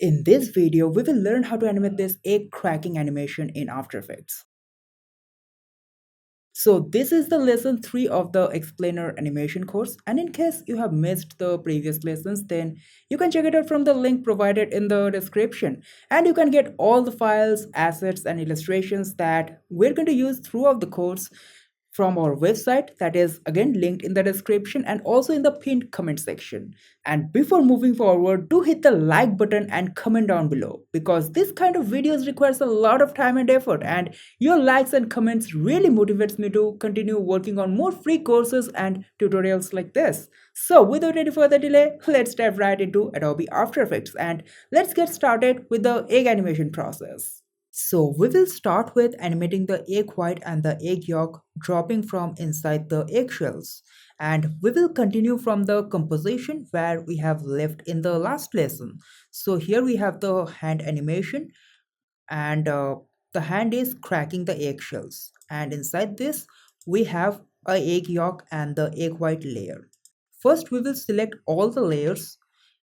In this video, we will learn how to animate this egg cracking animation in After Effects. So this is the lesson 3 of the explainer animation course, and in case you have missed the previous lessons, then you can check it out from the link provided in the description, and you can get all the files, assets and illustrations that we're going to use throughout the course from our website, that is again linked in the description and also in the pinned comment section. And before moving forward, do hit the like button and comment down below, because this kind of videos requires a lot of time and effort, and your likes and comments really motivates me to continue working on more free courses and tutorials like this. So without any further delay, let's dive right into Adobe After Effects and let's get started with the egg animation process. So we will start with animating the egg white and the egg yolk dropping from inside the eggshells. And we will continue from the composition where we have left in the last lesson. So here we have the hand animation, and the hand is cracking the eggshells. And inside this we have a egg yolk and the egg white layer. First we will select all the layers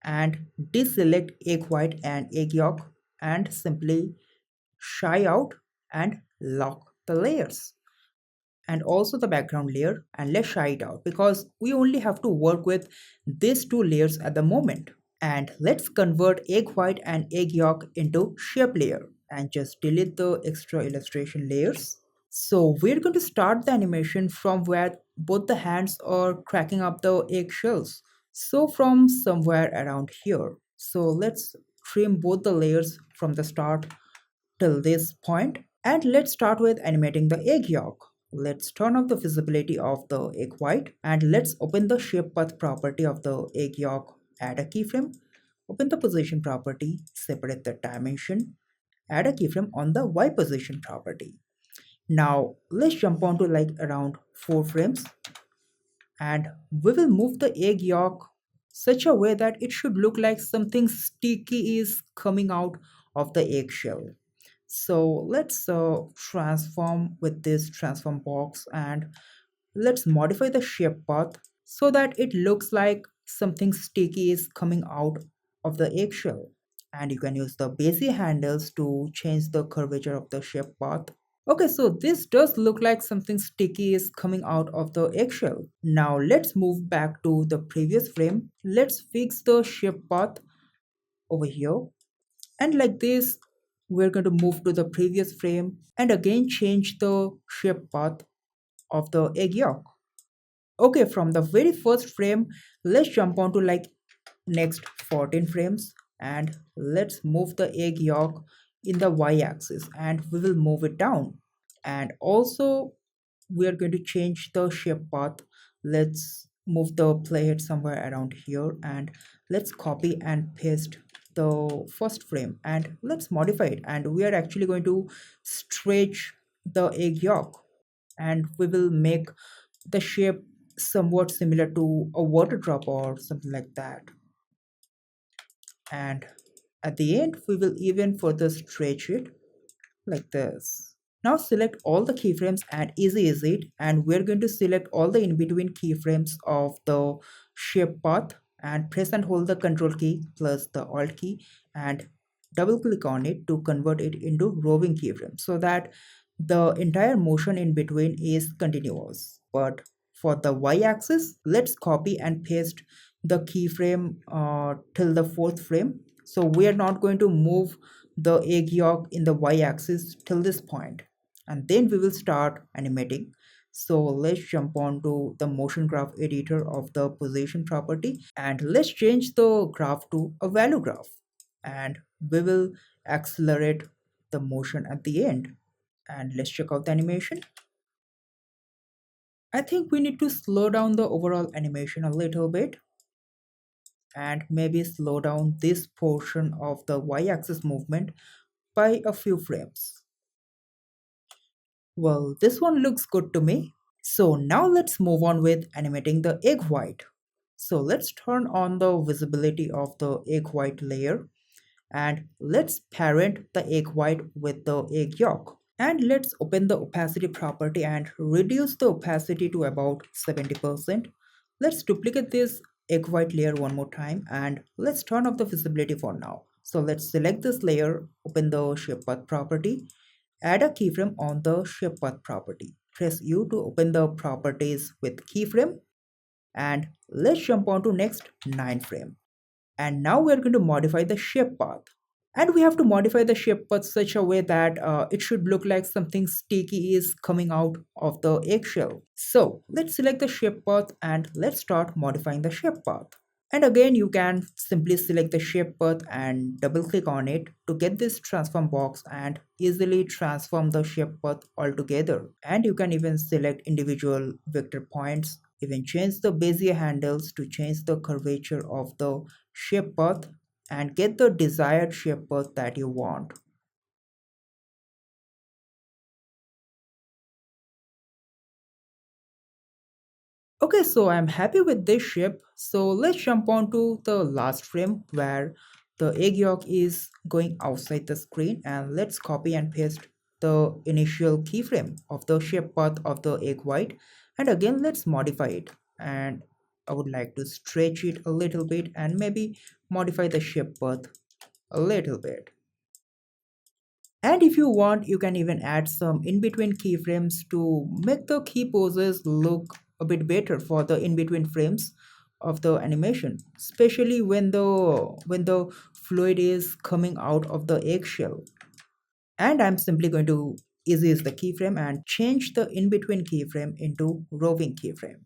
and deselect egg white and egg yolk and simply shy out and lock the layers and also the background layer, and let's shy it out because we only have to work with these two layers at the moment. And let's convert egg white and egg yolk into shape layer and just delete the extra illustration layers. So we're going to start the animation from where both the hands are cracking up the eggshells, so from somewhere around here. So let's trim both the layers from the start till this point. And let's start with animating the egg yolk. Let's turn off the visibility of the egg white and let's open the shape path property of the egg yolk. Add a keyframe, open the position property, separate the dimension, add a keyframe on the Y position property. Now let's jump on to like around 4 frames and we will move the egg yolk such a way that it should look like something sticky is coming out of the eggshell. So let's transform with this transform box and let's modify the shape path so that it looks like something sticky is coming out of the eggshell. And you can use the bezier handles to change the curvature of the shape path. Okay, so this does look like something sticky is coming out of the eggshell. Now let's move back to the previous frame. Let's fix the shape path over here, and like this we're going to move to the previous frame and again change the shape path of the egg yolk. Okay, from the very first frame let's jump on to like next 14 frames and let's move the egg yolk in the y-axis and we will move it down. And also we are going to change the shape path. Let's move the playhead somewhere around here and let's copy and paste the first frame and let's modify it, and we are actually going to stretch the egg yolk and we will make the shape somewhat similar to a water drop or something like that. And at the end we will even further stretch it like this. Now select all the keyframes and easy exit, and we're going to select all the in between keyframes of the shape path and press and hold the control key plus the alt key and double click on it to convert it into roving keyframe so that the entire motion in between is continuous. But for the y-axis let's copy and paste the keyframe till the fourth frame. So we are not going to move the egg yolk in the y-axis till this point, and then we will start animating. So let's jump on to the motion graph editor of the position property and let's change the graph to a value graph, and we will accelerate the motion at the end. And let's check out the animation. I think we need to slow down the overall animation a little bit and maybe slow down this portion of the y-axis movement by a few frames. Well, this one looks good to me. So now let's move on with animating the egg white. So let's turn on the visibility of the egg white layer and let's parent the egg white with the egg yolk. And let's open the opacity property and reduce the opacity to about 70%. Let's duplicate this egg white layer one more time and let's turn off the visibility for now. So let's select this layer, open the shape path property, add a keyframe on the shape path property. Press U to open the properties with keyframe, and let's jump on to next 9 frame. And now we're going to modify the shape path. And we have to modify the shape path such a way that it should look like something sticky is coming out of the eggshell. So let's select the shape path and let's start modifying the shape path. And again, you can simply select the shape path and double click on it to get this transform box and easily transform the shape path altogether. And you can even select individual vector points, even change the bezier handles to change the curvature of the shape path and get the desired shape path that you want. Okay, so I'm happy with this shape. So let's jump on to the last frame where the egg yolk is going outside the screen, and let's copy and paste the initial keyframe of the shape path of the egg white. And again, let's modify it. And I would like to stretch it a little bit and maybe modify the shape path a little bit. And if you want, you can even add some in-between keyframes to make the key poses look a bit better for the in-between frames of the animation, especially when the fluid is coming out of the eggshell. And I'm simply going to erase the keyframe and change the in-between keyframe into roving keyframe.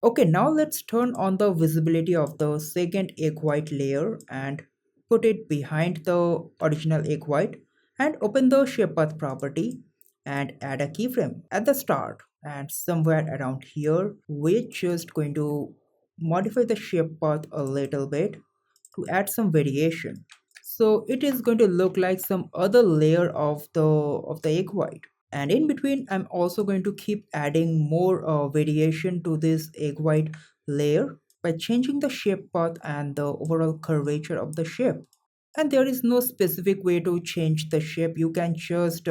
Okay, now let's turn on the visibility of the second egg white layer and put it behind the original egg white, and open the shape path property and add a keyframe at the start, and somewhere around here we're just going to modify the shape path a little bit to add some variation. So it is going to look like some other layer of the egg white. And in between, I'm also going to keep adding more variation to this egg white layer by changing the shape path and the overall curvature of the shape. And there is no specific way to change the shape. You can just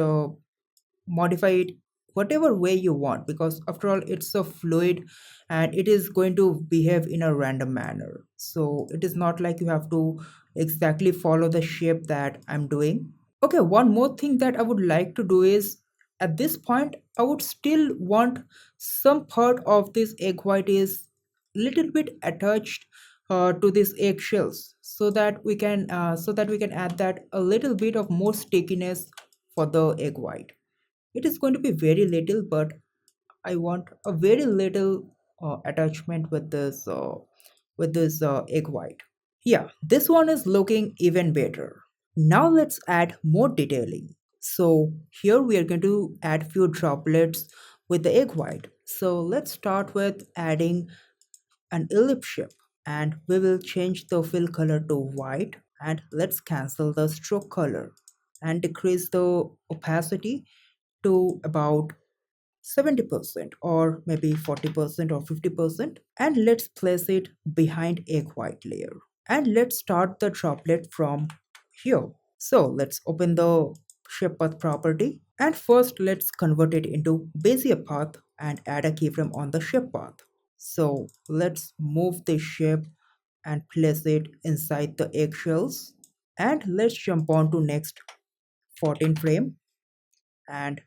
modify it whatever way you want, because after all it's a fluid and it is going to behave in a random manner. So it is not like you have to exactly follow the shape that I'm doing. Okay, one more thing that I would like to do is, at this point I would still want some part of this egg white is little bit attached to these eggshells, so that we can add that a little bit of more stickiness for the egg white. It is going to be very little, but I want a very little attachment with this egg white. Yeah, this one is looking even better. Now let's add more detailing. So here we are going to add few droplets with the egg white. So let's start with adding an ellipse shape, and we will change the fill color to white, and let's cancel the stroke color and decrease the opacity to about 70% or maybe 40% or 50%, and let's place it behind egg white layer, and let's start the droplet from here. So let's open the shape path property, and first let's convert it into bezier path and add a keyframe on the shape path. So let's move the shape and place it inside the eggshells, and let's jump on to next 14 frame, and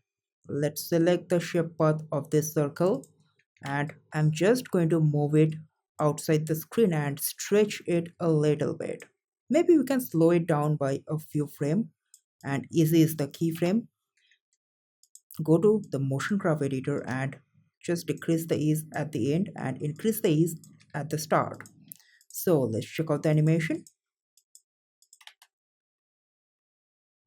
let's select the shape path of this circle, and I'm just going to move it outside the screen and stretch it a little bit. Maybe we can slow it down by a few frames, and easy is the keyframe. Go to the motion graph editor and just decrease the ease at the end and increase the ease at the start. So let's check out the animation.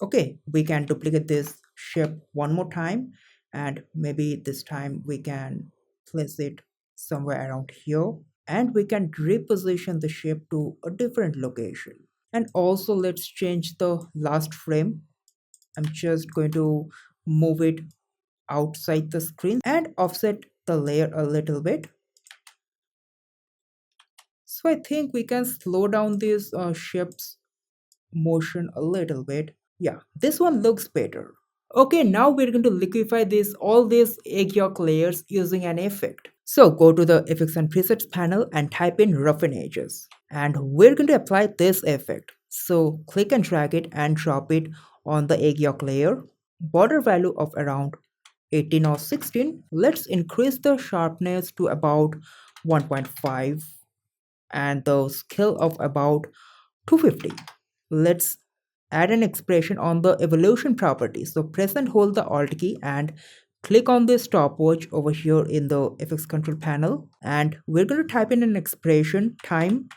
Okay, we can duplicate this shape one more time, and maybe this time we can place it somewhere around here, and we can reposition the shape to a different location. And also let's change the last frame. I'm just going to move it outside the screen and offset the layer a little bit. So I think we can slow down this shape's motion a little bit. Yeah, this one looks better. Okay, now we're going to liquefy this all these egg yolk layers using an effect. So go to the effects and presets panel and type in roughen edges. And we're going to apply this effect. So click and drag it and drop it on the egg yolk layer. Border value of around 18 or 16. Let's increase the sharpness to about 1.5 and the scale of about 250. Let's add an expression on the evolution property. So press and hold the Alt key and click on this stopwatch over here in the FX control panel, and we're going to type in an expression time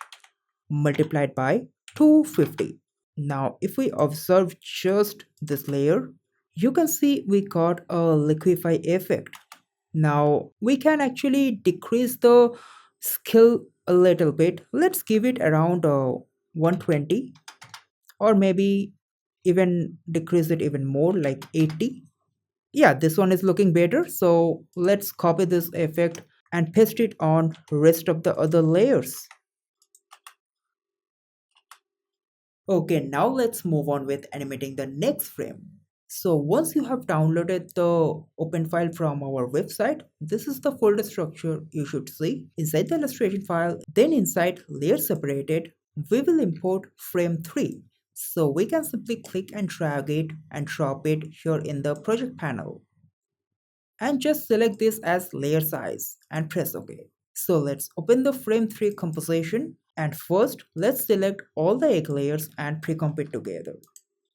multiplied by 250. Now if we observe just this layer, you can see we got a liquefy effect. Now we can actually decrease the scale a little bit. Let's give it around 120, or maybe even decrease it even more, like 80. Yeah, this one is looking better. So let's copy this effect and paste it on rest of the other layers. Okay, now let's move on with animating the next frame. So once you have downloaded the open file from our website, this is the folder structure you should see. Inside the illustration file, then inside layer separated, we will import frame 3. So we can simply click and drag it and drop it here in the project panel. And just select this as layer size and press OK. So let's open the frame 3 composition, and first let's select all the egg layers and pre-comp it together.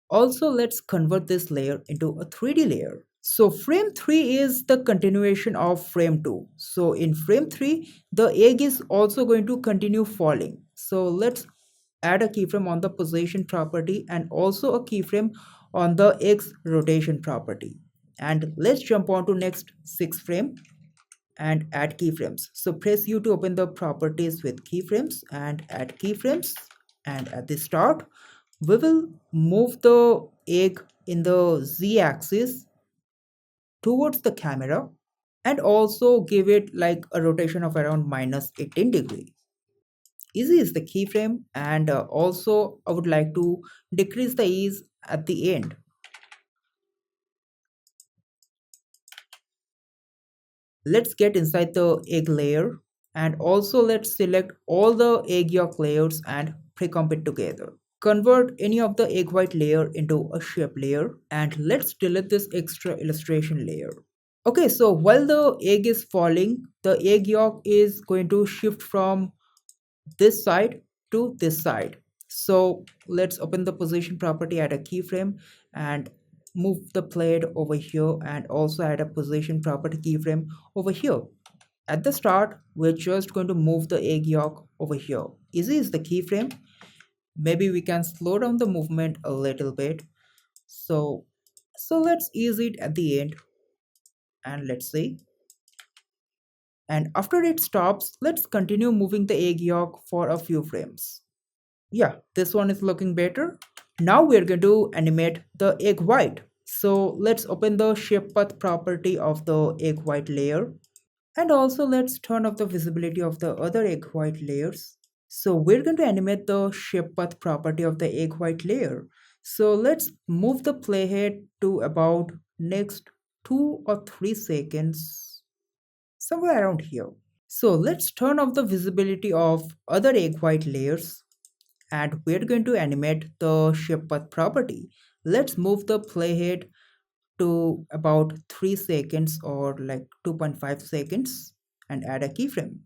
Also, let's convert this layer into a 3D layer. So frame 3 is the continuation of frame 2. So in frame 3, the egg is also going to continue falling. So let's add a keyframe on the position property and also a keyframe on the X rotation property. And let's jump on to next 6 frame and add keyframes. So press U to open the properties with keyframes and add keyframes. And at the start, we will move the egg in the Z axis towards the camera and also give it like a rotation of around minus 18 degree. Easy is the keyframe, and also I would like to decrease the ease at the end. Let's get inside the egg layer, and also let's select all the egg yolk layers and pre-comp it together. Convert any of the egg white layer into a shape layer, and let's delete this extra illustration layer. Okay, so while the egg is falling, the egg yolk is going to shift from this side to this side. So let's open the position property, add a keyframe, and move the plate over here, and also add a position property keyframe over here. At the start, we're just going to move the egg yolk over here. Easy is the keyframe. Maybe we can slow down the movement a little bit. So let's ease it at the end, and let's see. And after it stops, let's continue moving the egg yolk for a few frames. Yeah, this one is looking better. Now we're going to animate the egg white. So let's open the shape path property of the egg white layer. And also let's turn off the visibility of the other egg white layers. So we're going to animate the shape path property of the egg white layer. So let's move the playhead to about next 2 or 3 seconds, somewhere around here. So let's turn off the visibility of other egg white layers, and we're going to animate the shape path property. Let's move the playhead to about 3 seconds or like 2.5 seconds and add a keyframe.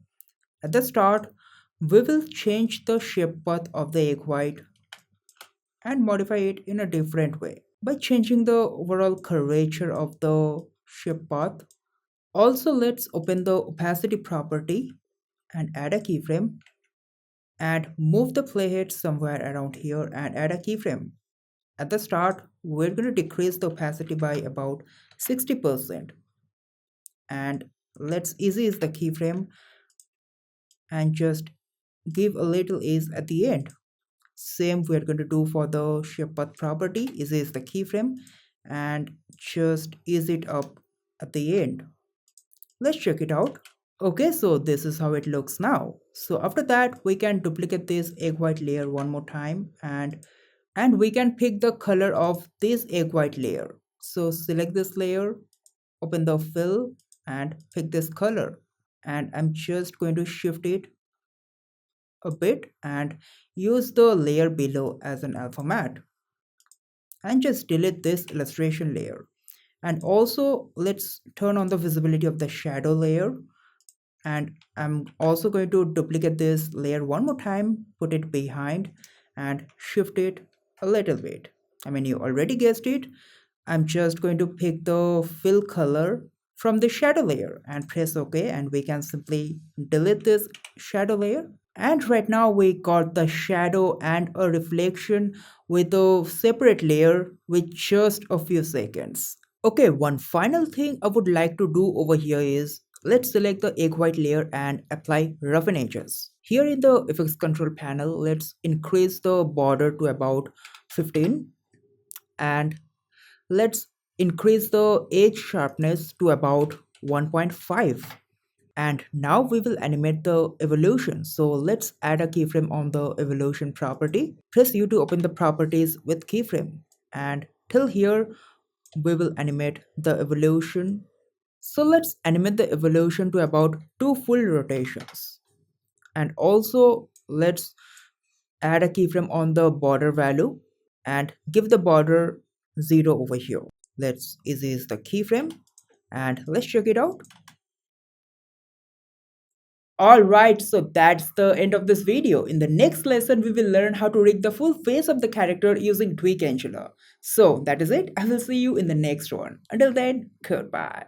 At the start, we will change the shape path of the egg white and modify it in a different way by changing the overall curvature of the shape path. Also, let's open the opacity property and add a keyframe, and move the playhead somewhere around here and add a keyframe. At the start, we're going to decrease the opacity by about 60%, and let's ease the keyframe and just give a little ease at the end. Same we're going to do for the shape path property. Ease the keyframe and just ease it up at the end. Let's check it out. Okay, so this is how it looks now. So after that, we can duplicate this egg white layer one more time, and we can pick the color of this egg white layer. So select this layer, open the fill, and pick this color. And I'm just going to shift it a bit and use the layer below as an alpha matte and just delete this illustration layer. And also let's turn on the visibility of the shadow layer, and I'm also going to duplicate this layer one more time, put it behind and shift it a little bit. I mean, you already guessed it. I'm just going to pick the fill color from the shadow layer and press OK, and we can simply delete this shadow layer. And right now we got the shadow and a reflection with a separate layer with just a few seconds. Okay, one final thing I would like to do over here is let's select the egg white layer and apply roughen edges. Here in the effects control panel, let's increase the border to about 15 and let's increase the edge sharpness to about 1.5. And now we will animate the evolution. So let's add a keyframe on the evolution property. Press U to open the properties with keyframe. And till here, we will animate the evolution. So let's animate the evolution to about 2 full rotations. And also let's add a keyframe on the border value and give the border 0 over here. Let's erase the keyframe and let's check it out. Alright, so that's the end of this video. In the next lesson, we will learn how to rig the full face of the character using Tweak Angela. So that is it. I will see you in the next one. Until then, goodbye.